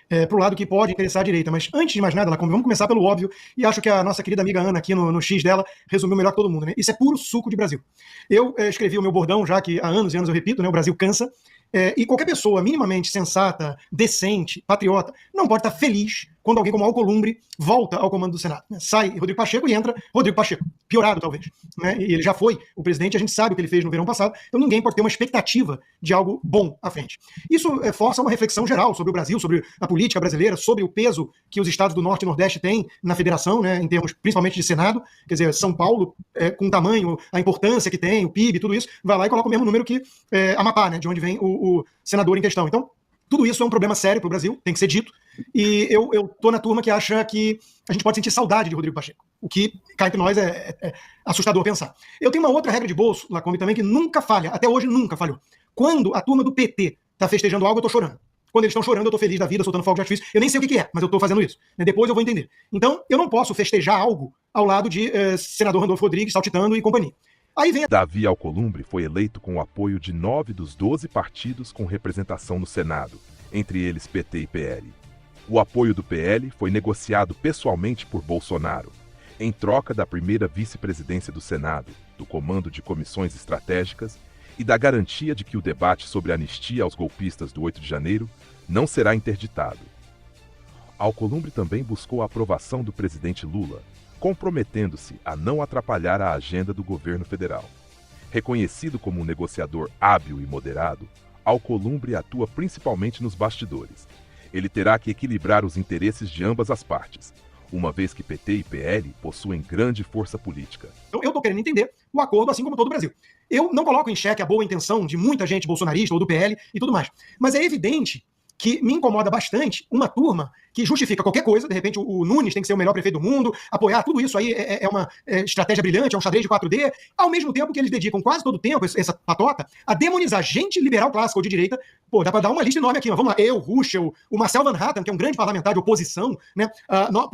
para o lado que pode interessar a direita. Mas antes de mais nada, Lacombe, vamos começar pelo óbvio, e acho que a nossa querida amiga Ana aqui no X dela resumiu melhor que todo mundo, né? Isso é puro suco de Brasil. Eu escrevi o meu bordão, já que há anos e anos eu repito, né? O Brasil cansa. E qualquer pessoa minimamente sensata, decente, patriota, não pode estar feliz quando alguém como Alcolumbre volta ao comando do Senado. Sai Rodrigo Pacheco e entra Rodrigo Pacheco. Piorado, talvez. Né? E ele já foi o presidente, a gente sabe o que ele fez no verão passado, então ninguém pode ter uma expectativa de algo bom à frente. Isso força uma reflexão geral sobre o Brasil, sobre a política brasileira, sobre o peso que os estados do Norte e Nordeste têm na federação, né, em termos principalmente de Senado. Quer dizer, São Paulo, com o tamanho, a importância que tem, o PIB, tudo isso, vai lá e coloca o mesmo número que Amapá, né, de onde vem o senador em questão. Então, tudo isso é um problema sério para o Brasil, tem que ser dito. E eu tô na turma que acha que a gente pode sentir saudade de Rodrigo Pacheco. O que, cá entre nós, é assustador pensar. Eu tenho uma outra regra de bolso, Lacombe, também, que nunca falha, até hoje nunca falhou. Quando a turma do PT está festejando algo, eu tô chorando. Quando eles estão chorando, eu tô feliz da vida, soltando fogo de artifício. Eu nem sei o que é, mas eu tô fazendo isso. Depois eu vou entender. Então, eu não posso festejar algo ao lado de senador Randolfo Rodrigues, saltitando e companhia. Aí vem Davi Alcolumbre foi eleito com o apoio de 9 dos 12 partidos com representação no Senado, entre eles PT e PL. O apoio do PL foi negociado pessoalmente por Bolsonaro, em troca da primeira vice-presidência do Senado, do comando de comissões estratégicas e da garantia de que o debate sobre a anistia aos golpistas do 8 de janeiro não será interditado. Alcolumbre também buscou a aprovação do presidente Lula, comprometendo-se a não atrapalhar a agenda do governo federal. Reconhecido como um negociador hábil e moderado, Alcolumbre atua principalmente nos bastidores. Ele terá que equilibrar os interesses de ambas as partes, uma vez que PT e PL possuem grande força política. Então, eu estou querendo entender o acordo, assim como todo o Brasil. Eu não coloco em xeque a boa intenção de muita gente bolsonarista ou do PL e tudo mais. Mas é evidente que me incomoda bastante uma turma que justifica qualquer coisa, de repente o Nunes tem que ser o melhor prefeito do mundo, apoiar tudo isso aí é uma estratégia brilhante, é um xadrez de 4D, ao mesmo tempo que eles dedicam quase todo o tempo, essa patota, a demonizar gente liberal clássica ou de direita. Pô, dá pra dar uma lista enorme aqui, mas vamos lá, eu, Ruschel, o Marcel Van Hatten, que é um grande parlamentar de oposição, né,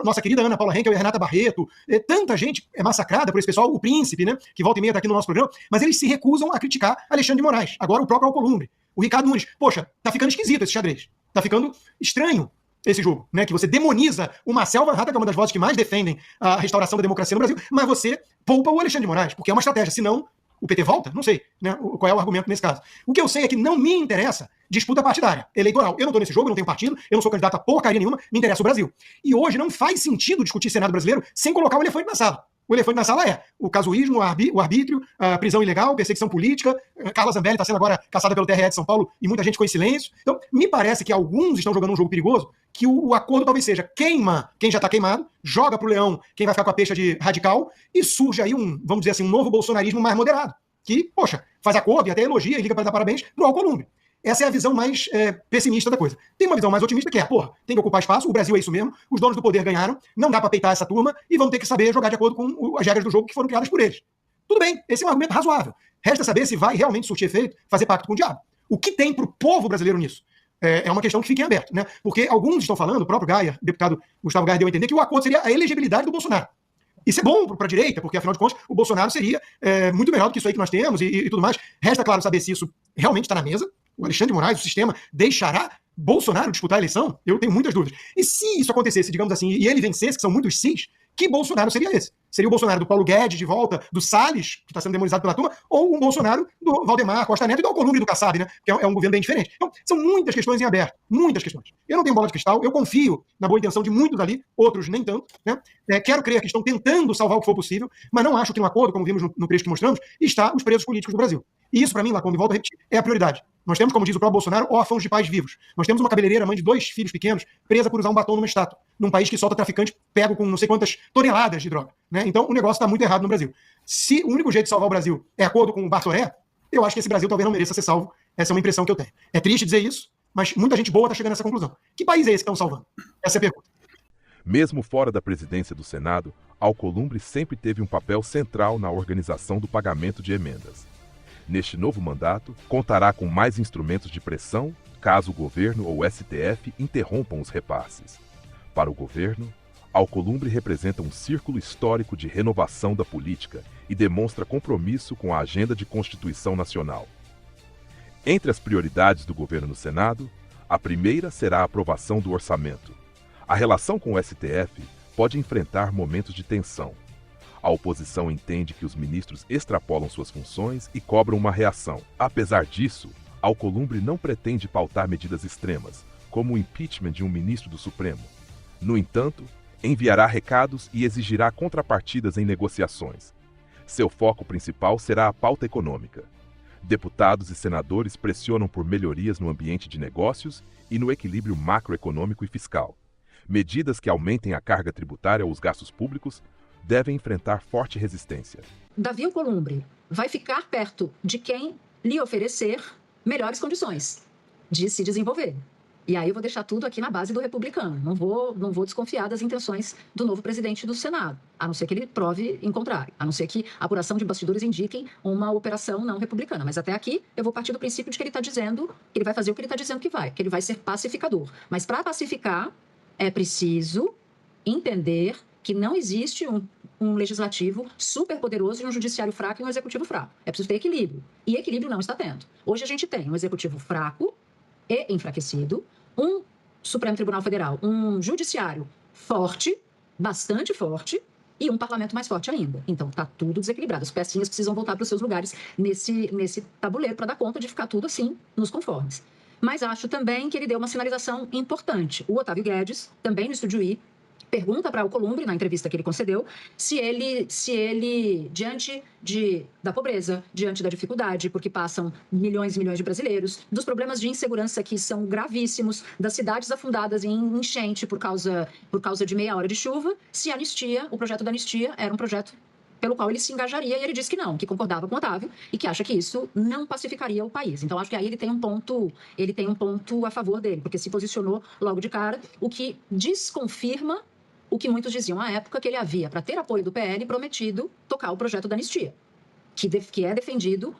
nossa querida Ana Paula Henkel e a Renata Barreto, tanta gente é massacrada por esse pessoal, o Príncipe, né, que volta e meia tá aqui no nosso programa, mas eles se recusam a criticar Alexandre de Moraes, agora o próprio Alcolumbre. O Ricardo Nunes, poxa, tá ficando esquisito esse xadrez. Tá ficando estranho esse jogo, né? Que você demoniza o Marcel Van Hatten, que é uma das vozes que mais defendem a restauração da democracia no Brasil, mas você poupa o Alexandre de Moraes, porque é uma estratégia. Senão, o PT volta? Não sei, né? Qual é o argumento nesse caso. O que eu sei é que não me interessa disputa partidária, eleitoral. Eu não tô nesse jogo, eu não tenho partido, eu não sou candidato a porcaria nenhuma, me interessa o Brasil. E hoje não faz sentido discutir Senado brasileiro sem colocar o elefante na sala. O elefante na sala é o casuísmo, o arbítrio, a prisão ilegal, perseguição política. Carla Zambelli está sendo agora caçada pelo TRE de São Paulo e muita gente com silêncio. Então, me parece que alguns estão jogando um jogo perigoso, que o acordo talvez seja queima quem já está queimado, joga pro leão quem vai ficar com a peixe de radical, e surge aí vamos dizer assim, um novo bolsonarismo mais moderado, que, poxa, faz acordo e até elogia e liga para dar parabéns pro Alcolumbre. Essa é a visão mais pessimista da coisa. Tem uma visão mais otimista que é, porra, tem que ocupar espaço, o Brasil é isso mesmo, os donos do poder ganharam, não dá pra peitar essa turma e vão ter que saber jogar de acordo com as regras do jogo que foram criadas por eles. Tudo bem, esse é um argumento razoável. Resta saber se vai realmente surtir efeito fazer pacto com o diabo. O que tem pro povo brasileiro nisso? É uma questão que fica em aberto, né? Porque alguns estão falando, o próprio Gaia, o deputado Gustavo Gaia deu a entender que o acordo seria a elegibilidade do Bolsonaro. Isso é bom para a direita, porque, afinal de contas, o Bolsonaro seria muito melhor do que isso aí que nós temos e tudo mais. Resta, claro, saber se isso realmente está na mesa. O Alexandre de Moraes, o sistema, deixará Bolsonaro disputar a eleição? Eu tenho muitas dúvidas. E se isso acontecesse, digamos assim, e ele vencesse, que são muitos sis, que Bolsonaro seria esse? Seria o Bolsonaro do Paulo Guedes de volta, do Salles, que está sendo demonizado pela turma, ou um Bolsonaro do Valdemar Costa Neto e do Alcolumbre e do Kassab, né? Que é um governo bem diferente. Então, são muitas questões em aberto. Muitas questões. Eu não tenho bola de cristal, eu confio na boa intenção de muitos ali, outros nem tanto, né? Quero crer que estão tentando salvar o que for possível, mas não acho que no acordo, como vimos no trecho que mostramos, está os presos políticos do Brasil. E isso, para mim, Lacombe, volto a repetir, é a prioridade. Nós temos, como diz o próprio Bolsonaro, órfãos de pais vivos. Nós temos uma cabeleireira, mãe de 2 filhos pequenos, presa por usar um batom numa estátua, num país que solta traficante pego com não sei quantas toneladas de droga, né? Então, o negócio está muito errado no Brasil. Se o único jeito de salvar o Brasil é acordo com o Bartoré, eu acho que esse Brasil talvez não mereça ser salvo. Essa é uma impressão que eu tenho. É triste dizer isso, mas muita gente boa está chegando a essa conclusão. Que país é esse que estão salvando? Essa é a pergunta. Mesmo fora da presidência do Senado, Alcolumbre sempre teve um papel central na organização do pagamento de emendas. Neste novo mandato, contará com mais instrumentos de pressão caso o governo ou o STF interrompam os repasses. Para o governo, Alcolumbre representa um círculo histórico de renovação da política e demonstra compromisso com a agenda de Constituição Nacional. Entre as prioridades do governo no Senado, A primeira será a aprovação do orçamento. A relação com o STF pode enfrentar momentos de tensão. A oposição entende que os ministros extrapolam suas funções e cobram uma reação. Apesar disso, Alcolumbre não pretende pautar medidas extremas, como o impeachment de um ministro do Supremo. No entanto, enviará recados e exigirá contrapartidas em negociações. Seu foco principal será a pauta econômica. Deputados e senadores pressionam por melhorias no ambiente de negócios e no equilíbrio macroeconômico e fiscal. Medidas que aumentem a carga tributária ou os gastos públicos devem enfrentar forte resistência. Davi Alcolumbre vai ficar perto de quem lhe oferecer melhores condições de se desenvolver. E aí eu vou deixar tudo aqui na base do republicano. Não vou desconfiar das intenções do novo presidente do Senado, a não ser que ele prove em contrário, a não ser que a apuração de bastidores indiquem uma operação não republicana. Mas até aqui eu vou partir do princípio de que ele está dizendo que ele vai fazer o que ele está dizendo que ele vai ser pacificador. Mas para pacificar é preciso entender que não existe um legislativo super poderoso e um judiciário fraco e um executivo fraco. É preciso ter equilíbrio. E equilíbrio não está tendo. Hoje a gente tem um executivo fraco e enfraquecido, um Supremo Tribunal Federal, um judiciário forte, bastante forte, e um parlamento mais forte ainda. Então, está tudo desequilibrado. As pecinhas precisam voltar para os seus lugares nesse tabuleiro para dar conta de ficar tudo assim, nos conformes. Mas acho também que ele deu uma sinalização importante. O Otávio Guedes, também no Estúdio I, pergunta para Alcolumbre, na entrevista que ele concedeu, se ele diante da pobreza, diante da dificuldade, porque passam milhões e milhões de brasileiros, dos problemas de insegurança que são gravíssimos, das cidades afundadas em enchente por causa de meia hora de chuva, se o projeto da anistia era um projeto pelo qual ele se engajaria, e ele disse que não, que concordava com o Otávio e que acha que isso não pacificaria o país. Então, acho que aí ele tem um ponto a favor dele, porque se posicionou logo de cara, o que desconfirma o que muitos diziam à época, que ele havia, para ter apoio do PL, prometido tocar o projeto da anistia, que é defendido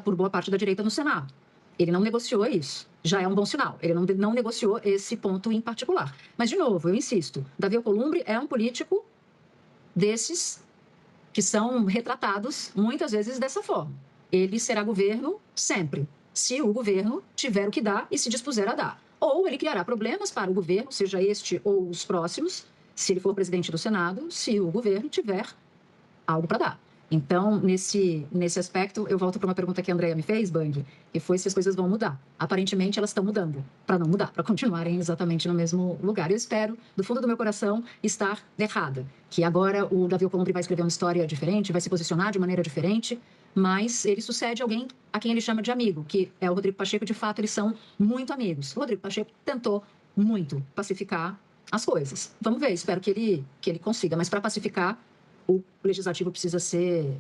por boa parte da direita no Senado. Ele não negociou isso. Já é um bom sinal. Ele não negociou esse ponto em particular. Mas, de novo, eu insisto, Davi Alcolumbre é um político desses que são retratados muitas vezes dessa forma. Ele será governo sempre, se o governo tiver o que dar e se dispuser a dar. Ou ele criará problemas para o governo, seja este ou os próximos, se ele for presidente do Senado, se o governo tiver algo para dar. Então, nesse aspecto, eu volto para uma pergunta que a Andrea me fez, Band, que foi se as coisas vão mudar. Aparentemente, elas estão mudando, para não mudar, para continuarem exatamente no mesmo lugar. Eu espero, do fundo do meu coração, estar errada, que agora o Davi Alcolumbre vai escrever uma história diferente, vai se posicionar de maneira diferente, mas ele sucede alguém a quem ele chama de amigo, que é o Rodrigo Pacheco. De fato, eles são muito amigos. O Rodrigo Pacheco tentou muito pacificar as coisas. Vamos ver, espero que ele consiga. Mas para pacificar, o legislativo precisa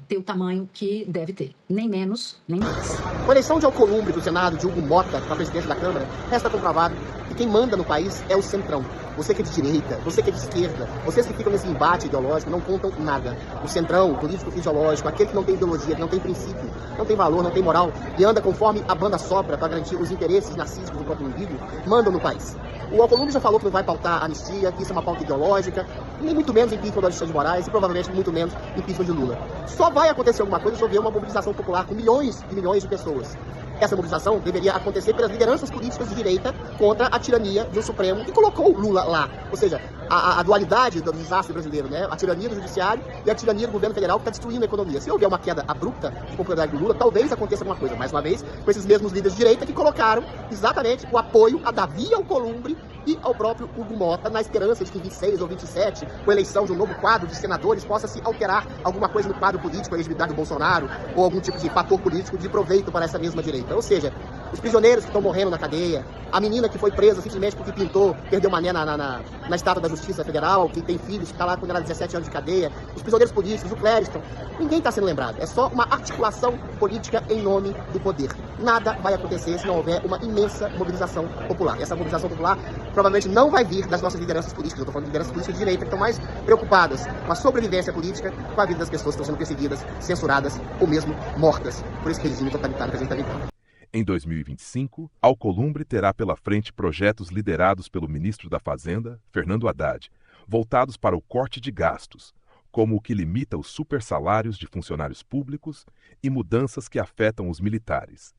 ter o tamanho que deve ter. Nem menos, nem mais. Com a eleição de Alcolumbre do Senado, de Hugo Mota para presidente da Câmara, resta comprovado que quem manda no país é o centrão. Você que é de direita, você que é de esquerda, vocês que ficam nesse embate ideológico não contam nada. O centrão, o político fisiológico, aquele que não tem ideologia, que não tem princípio, não tem valor, não tem moral e anda conforme a banda sopra para garantir os interesses narcísicos do próprio indivíduo, mandam no país. O Alcolumbre já falou que não vai pautar a anistia, que isso é uma pauta ideológica, nem muito menos impeachment do Alexandre de Moraes e provavelmente muito menos impeachment de Lula. Só vai acontecer alguma coisa se houver uma mobilização popular com milhões e milhões de pessoas. Essa mobilização deveria acontecer pelas lideranças políticas de direita contra a tirania de um Supremo que colocou o Lula lá. Ou seja, a dualidade do desastre brasileiro, né? A tirania do judiciário e a tirania do governo federal que está destruindo a economia. Se houver uma queda abrupta de popularidade do Lula, talvez aconteça alguma coisa. Mais uma vez, com esses mesmos líderes de direita que colocaram exatamente o apoio a Davi Alcolumbre e ao próprio Hugo Mota, na esperança de que em 26 ou 27, com a eleição de um novo quadro de senadores, possa se alterar alguma coisa no quadro político, a elegibilidade do Bolsonaro, ou algum tipo de fator político de proveito para essa mesma direita. Ou seja, os prisioneiros que estão morrendo na cadeia, a menina que foi presa simplesmente porque pintou, perdeu mané na estátua da Justiça Federal, que tem filhos, que está lá condenado a 17 anos de cadeia, os prisioneiros políticos, o Clériston, ninguém está sendo lembrado. É só uma articulação política em nome do poder. Nada vai acontecer se não houver uma imensa mobilização popular. E essa mobilização popular provavelmente não vai vir das nossas lideranças políticas. Eu estou falando de lideranças políticas de direita que estão mais preocupadas com a sobrevivência política, com a vida das pessoas que estão sendo perseguidas, censuradas ou mesmo mortas por esse regime totalitário que a gente está vivendo. Em 2025, Alcolumbre terá pela frente projetos liderados pelo ministro da Fazenda, Fernando Haddad, voltados para o corte de gastos, como o que limita os supersalários de funcionários públicos e mudanças que afetam os militares.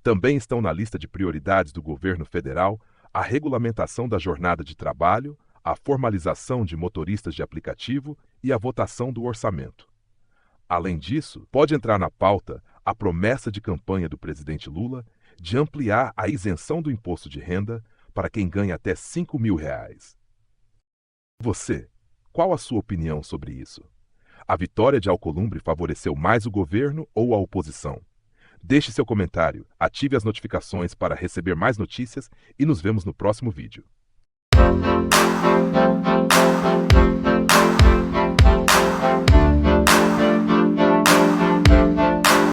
Também estão na lista de prioridades do governo federal a regulamentação da jornada de trabalho, a formalização de motoristas de aplicativo e a votação do orçamento. Além disso, pode entrar na pauta a promessa de campanha do presidente Lula de ampliar a isenção do imposto de renda para quem ganha até R$5.000. Você, qual a sua opinião sobre isso? A vitória de Alcolumbre favoreceu mais o governo ou a oposição? Deixe seu comentário, ative as notificações para receber mais notícias e nos vemos no próximo vídeo.